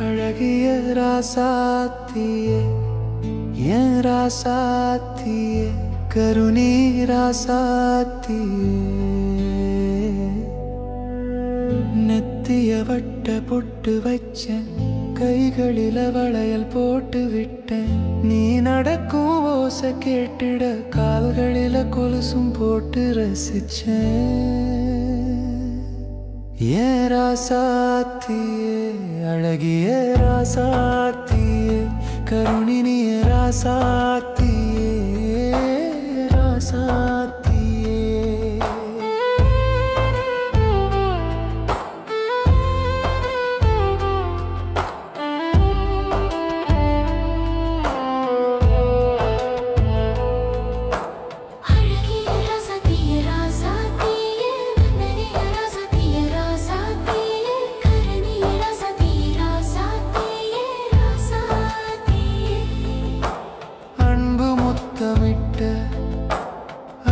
அழகிய ராசாத்தியே என் ராசாத்தியே கருணீ ராசாத்தியே நெத்திய வட்ட பொட்டு வச்சேன் கைகளில வளையல் போட்டு விட்டேன் நீ நடக்கும் ஓசை கேட்டிட கால்களில கொலுசும் போட்டு ரசிச்சேன் ஏன் ராசாத்தியே அழகிய ராசாத்தியே கருணினி ராசாத்தியே ராசாத்தியே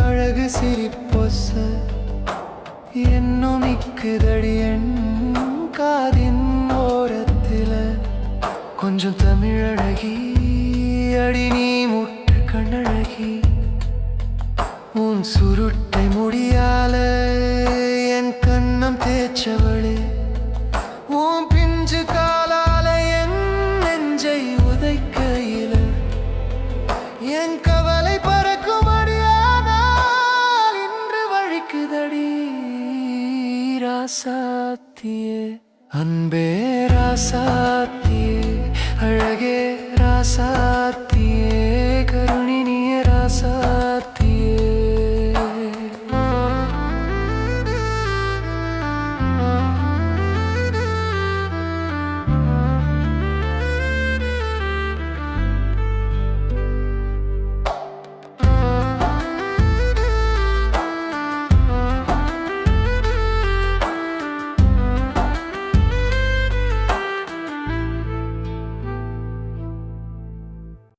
அழகு சிரிப்பொச என்னும் நிக்குதடி என் காதின் ஓரத்தில கொஞ்சம் தமிழழகி அடி நீ முட்டு கண்ணழகி உன் சுருட்டை முடியால என் கண்ணம் தேய்ச்சவளே உன் பிஞ்சு காலால என் நெஞ்சை உதைக்கையில என் கவலை பறக்கும் அடியானால் இன்று வழிக்குதடி ராசாத்தியே அன்பே ராசா